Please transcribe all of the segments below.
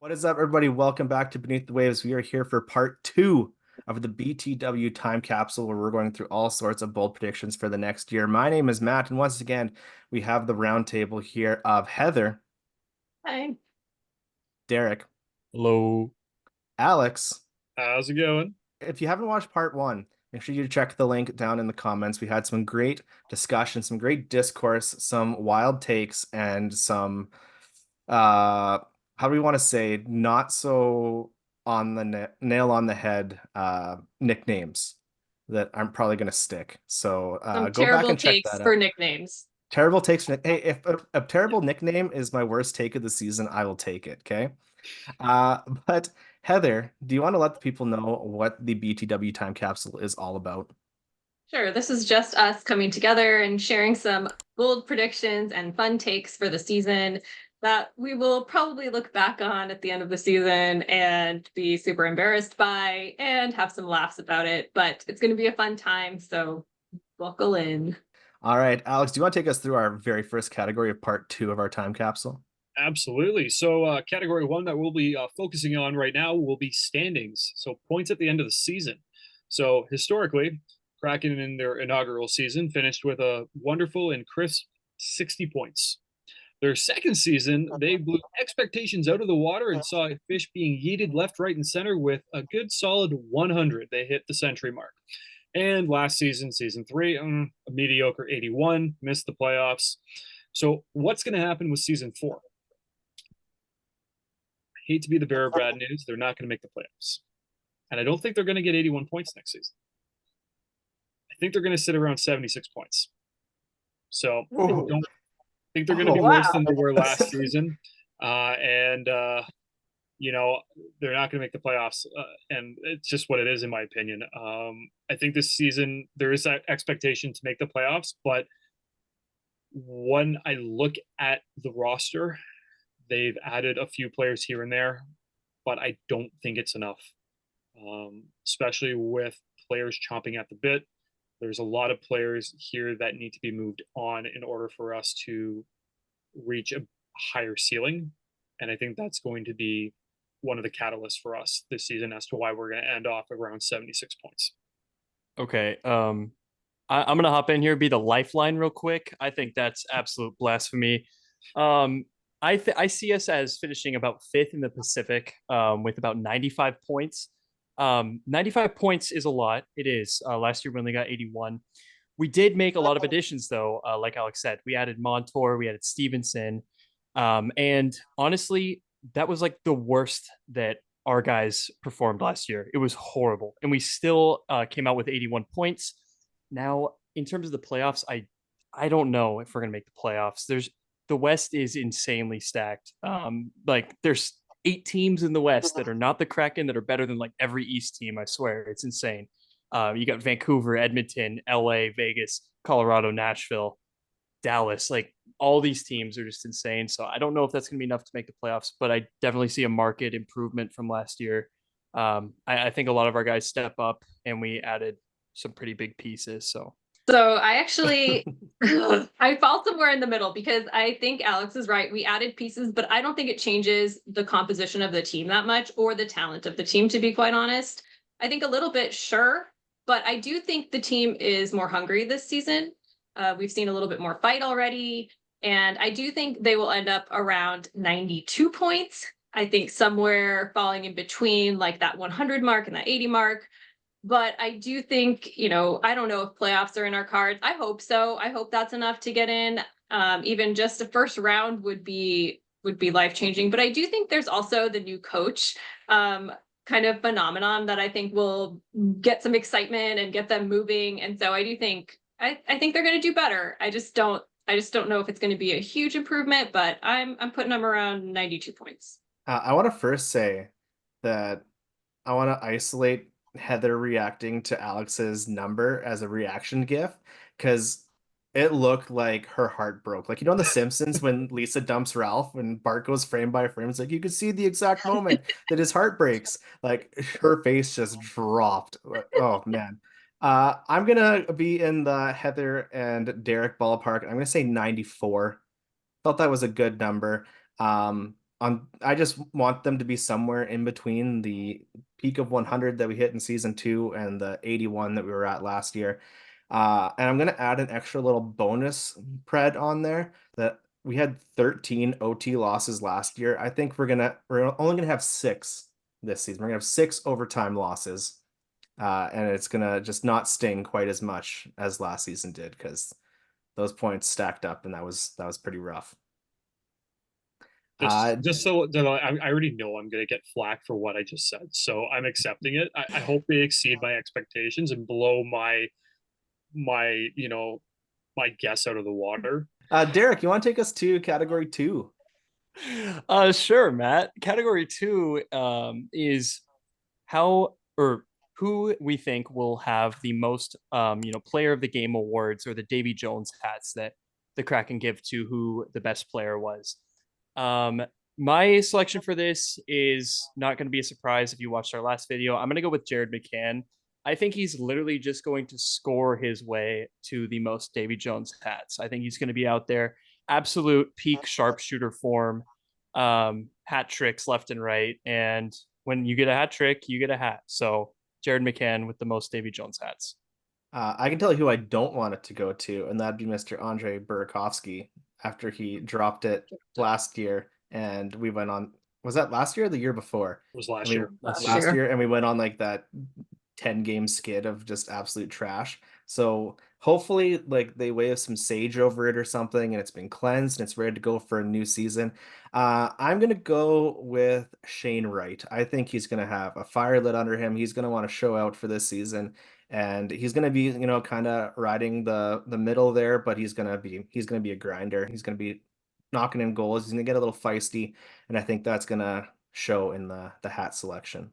What is up, everybody? Welcome back to Beneath the Waves. We are here for part two of the BTW time capsule, where we're going through all sorts of bold predictions for the next year. My name is Matt, and once again, we have the round table here of Heather, Hi. Derek, Hello. Alex. How's it going? If you haven't watched part one, make sure you check the link down in the comments. We had some great discussion, some great discourse, some wild takes, and some how do we want to say, not so on the nail on the head nicknames that I'm probably going to stick. So Some go back terrible and check takes that for out. nicknames. Terrible takes. Hey, if a terrible nickname is my worst take of the season, I will take it. Okay. But Heather, do you want to let the people know what the BTW time capsule is all about? Sure, this is just us coming together and sharing some bold predictions and fun takes for the season that we will probably look back on at the end of the season and be super embarrassed by and have some laughs about it. But it's going to be a fun time, so buckle in. All right, Alex, do you want to take us through our very first category of part two of our time capsule? Absolutely. So, category one that we'll be focusing on right now will be standings. So, points at the end of the season. So, historically, Kraken in their inaugural season finished with a wonderful and crisp 60 points. Their second season, they blew expectations out of the water and saw fish being yeeted left, right, and center with a good solid 100. They hit the century mark. And last season, season three, a mediocre 81, missed the playoffs. So, what's going to happen with season four? I hate to be the bearer of bad news. They're not going to make the playoffs. And I don't think they're going to get 81 points next season. I think they're going to sit around 76 points. So, I Oh, don't think they're going to oh, be worse Wow. than they were last season. And you know, they're not going to make the playoffs, and it's just what it is, in my opinion. I think this season there is that expectation to make the playoffs, but when I look at the roster, they've added a few players here and there, but I don't think it's enough, especially with players chomping at the bit. There's a lot of players here that need to be moved on in order for us to reach a higher ceiling. And I think that's going to be one of the catalysts for us this season as to why we're going to end off around 76 points. Okay. I'm gonna hop in here, be the lifeline real quick. I think that's absolute blasphemy. Um, I see us as finishing about fifth in the Pacific, with about 95 points. 95 points is a lot. It is. Last year we only got 81. We did make a lot of additions though. Like Alex said, we added Montour, we added Stevenson, and honestly, that was like the worst that our guys performed last year. It was horrible, and we still came out with 81 points. Now, in terms of the playoffs, I don't know if we're gonna make the playoffs. The West is insanely stacked. Like there's 8 teams in the West that are not the Kraken that are better than like every East team. I swear, it's insane. You got Vancouver, Edmonton, LA, Vegas, Colorado, Nashville, Dallas. Like all these teams are just insane. So I don't know if that's going to be enough to make the playoffs, but I definitely see a market improvement from last year. I think a lot of our guys step up and we added some pretty big pieces. So So I actually I fall somewhere in the middle because I think Alex is right. We added pieces, but I don't think it changes the composition of the team that much or the talent of the team, to be quite honest. I think a little bit, sure, but I do think the team is more hungry this season. We've seen a little bit more fight already, and I do think they will end up around 92 points. I think somewhere falling in between like that 100 mark and that 80 mark. But I do think, I don't know if playoffs are in our cards. I hope so. I hope that's enough to get in. Even just a first round would be life changing. But I do think there's also the new coach kind of phenomenon that I think will get some excitement and get them moving. And so I do think I think they're going to do better. I just don't know if it's going to be a huge improvement, but I'm putting them around 92 points. I want to first say that I want to isolate Heather reacting to Alex's number as a reaction gif, because it looked like her heart broke. Like, on The Simpsons when Lisa dumps Ralph and Bart goes frame by frame, it's like you could see the exact moment that his heart breaks. Like, her face just dropped. Oh man. I'm gonna be in the Heather and Derek ballpark. I'm gonna say 94. Thought that was a good number. I just want them to be somewhere in between the peak of 100 that we hit in season 2 and the 81 that we were at last year. And I'm gonna add an extra little bonus pred on there that we had 13 OT losses last year. I think we're only gonna have 6 this season. We're gonna have 6 overtime losses. And it's gonna just not sting quite as much as last season did because those points stacked up and that was pretty rough. Just so that I already know I'm going to get flack for what I just said, so I'm accepting it. I hope they exceed my expectations and blow my my guess out of the water. Derek, you want to take us to category 2? Sure, Matt. Category 2 is how or who we think will have the most player of the game awards, or the Davy Jones hats that the Kraken give to who the best player was. My selection for this is not going to be a surprise if you watched our last video. I'm going to go with Jared McCann. I think he's literally just going to score his way to the most Davy Jones hats. I think he's going to be out there, absolute peak sharpshooter form, hat tricks left and right. And when you get a hat trick, you get a hat. So Jared McCann with the most Davy Jones hats. I can tell you who I don't want it to go to, and that'd be Mr. Andre Burakovsky after he dropped it last year. And we went on, was that last year or the year before? It was last And we- year. Last year, and we went on like that 10-game skid of just absolute trash. So hopefully like they wave some sage over it or something and it's been cleansed and it's ready to go for a new season. I'm gonna go with Shane Wright. I think he's gonna have a fire lit under him. He's gonna want to show out for this season, and he's gonna be, kind of riding the middle there, but he's gonna be a grinder. He's gonna be knocking in goals. He's gonna get a little feisty, and I think that's gonna show in the hat selection.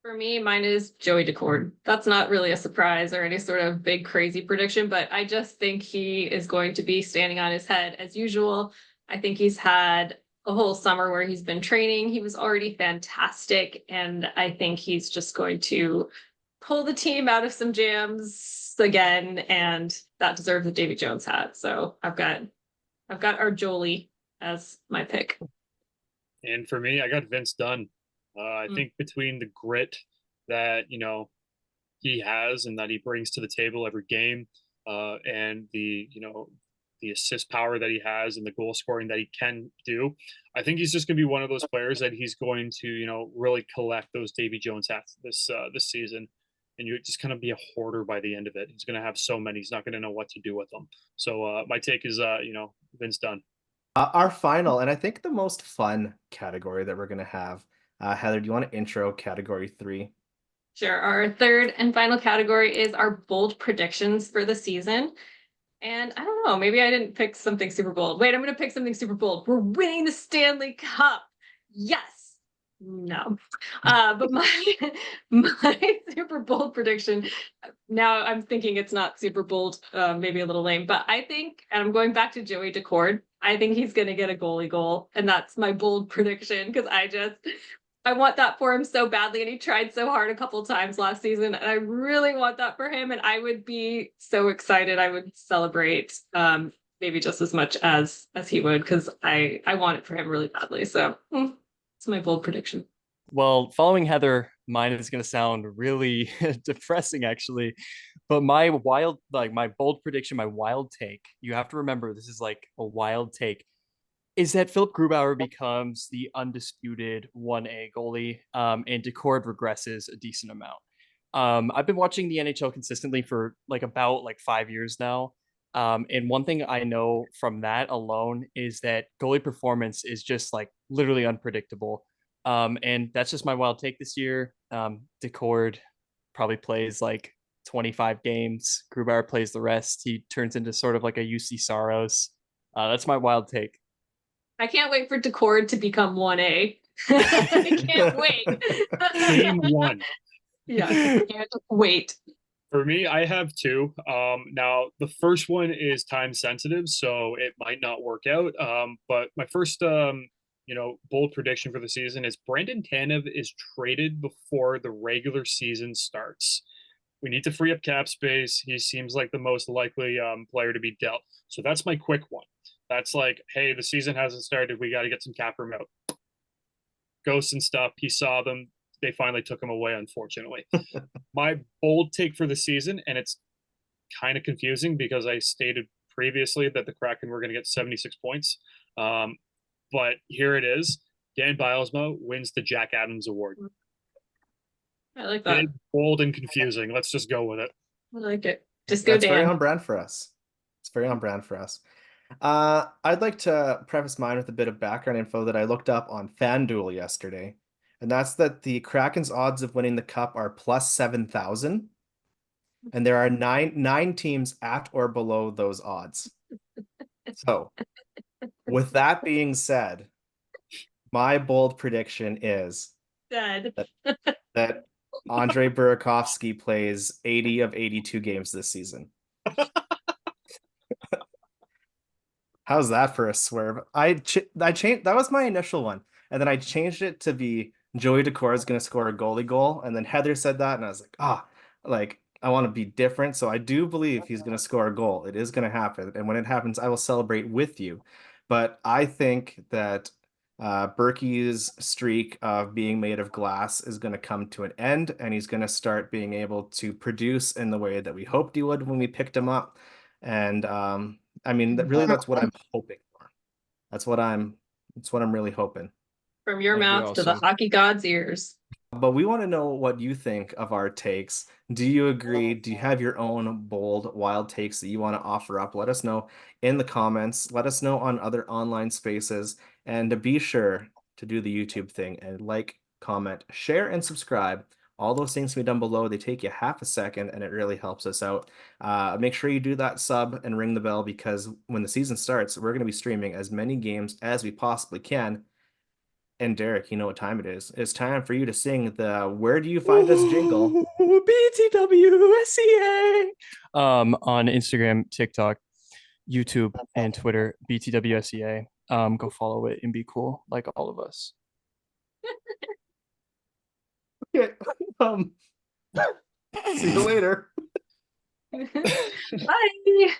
For me, mine is Joey Decord. That's not really a surprise or any sort of big crazy prediction, but I just think he is going to be standing on his head as usual. I think he's had a whole summer where he's been training. He was already fantastic, and I think he's just going to pull the team out of some jams again, and that deserves a Davy Jones hat. So I've got our Jolie as my pick. And for me, I got Vince Dunn. I think between the grit that he has and that he brings to the table every game, and the assist power that he has and the goal scoring that he can do, I think he's just going to be one of those players that he's going to really collect those Davy Jones hats this season, and you're just going to be a hoarder by the end of it. He's going to have so many, he's not going to know what to do with them. So my take is Vince Dunn. Our final, and I think the most fun category that we're going to have. Heather, do you want to intro category 3? Sure. Our third and final category is our bold predictions for the season. And I don't know, maybe I didn't pick something super bold. Wait, I'm going to pick something super bold. We're winning the Stanley Cup. Yes. No. But my super bold prediction, now I'm thinking it's not super bold, maybe a little lame, but I think, and I'm going back to Joey Decord, I think he's going to get a goalie goal. And that's my bold prediction because I want that for him so badly, and he tried so hard a couple times last season, and I really want that for him, and I would be so excited. I would celebrate maybe just as much as he would, because I want it for him really badly. So it's my bold prediction. Well, following Heather, mine is going to sound really depressing, actually. But my bold prediction, my wild take, you have to remember this is like a wild take, is that Philip Grubauer becomes the undisputed 1A goalie, and Decord regresses a decent amount. I've been watching the NHL consistently for about 5 years now. And one thing I know from that alone is that goalie performance is just literally unpredictable. And that's just my wild take this year. Decord probably plays 25 games. Grubauer plays the rest. He turns into sort of like a UC Saros. That's my wild take. I can't wait for Decord to become 1A. I can't wait. Game 1. Yeah, I can't wait. For me, I have 2. Now the first one is time sensitive, so it might not work out. But my first, bold prediction for the season is Brandon Tanev is traded before the regular season starts. We need to free up cap space. He seems like the most likely player to be dealt. So that's my quick one. That's hey, the season hasn't started. We got to get some cap room out. ghosts and stuff. He saw them. They finally took him away, unfortunately. My bold take for the season, and it's kind of confusing because I stated previously that the Kraken were going to get 76 points. But here it is. Dan Bilesma wins the Jack Adams Award. I like that. Big, bold, and confusing. Let's just go with it. I like it. Just go, That's very Dan. on brand for us. It's very on brand for us. I'd like to preface mine with a bit of background info that I looked up on FanDuel yesterday, and that's that the Kraken's odds of winning the cup are plus 7,000, and there are nine teams at or below those odds. So, with that being said, my bold prediction is Dead. that Andrei Burakovsky plays 80 of 82 games this season. How's that for a swerve? I changed, that was my initial one, and then I changed it to be Joey Decor is going to score a goalie goal, and then Heather said that, and I was like, like I want to be different, so I do believe he's going to score a goal. It is going to happen, and when it happens, I will celebrate with you. But I think that Berkey's streak of being made of glass is going to come to an end, and he's going to start being able to produce in the way that we hoped he would when we picked him up, and I mean, really, that's what I'm hoping for. That's what I'm really hoping. From your That'd be mouth to the awesome. hockey god's ears. But we want to know what you think of our takes. Do you agree? Do you have your own bold, wild takes that you want to offer up? Let us know in the comments. Let us know on other online spaces. And to be sure to do the YouTube thing and like, comment, share, and subscribe. All those things can be done below. They take you half a second, and it really helps us out. Make sure you do that sub and ring the bell, because when the season starts, we're going to be streaming as many games as we possibly can. And Derek, you know what time it is. It's time for you to sing the Where Do You Find Us jingle. BTWSEA. On Instagram, TikTok, YouTube, and Twitter, BTWSEA. Go follow it and be cool like all of us. Okay. See you later. Bye.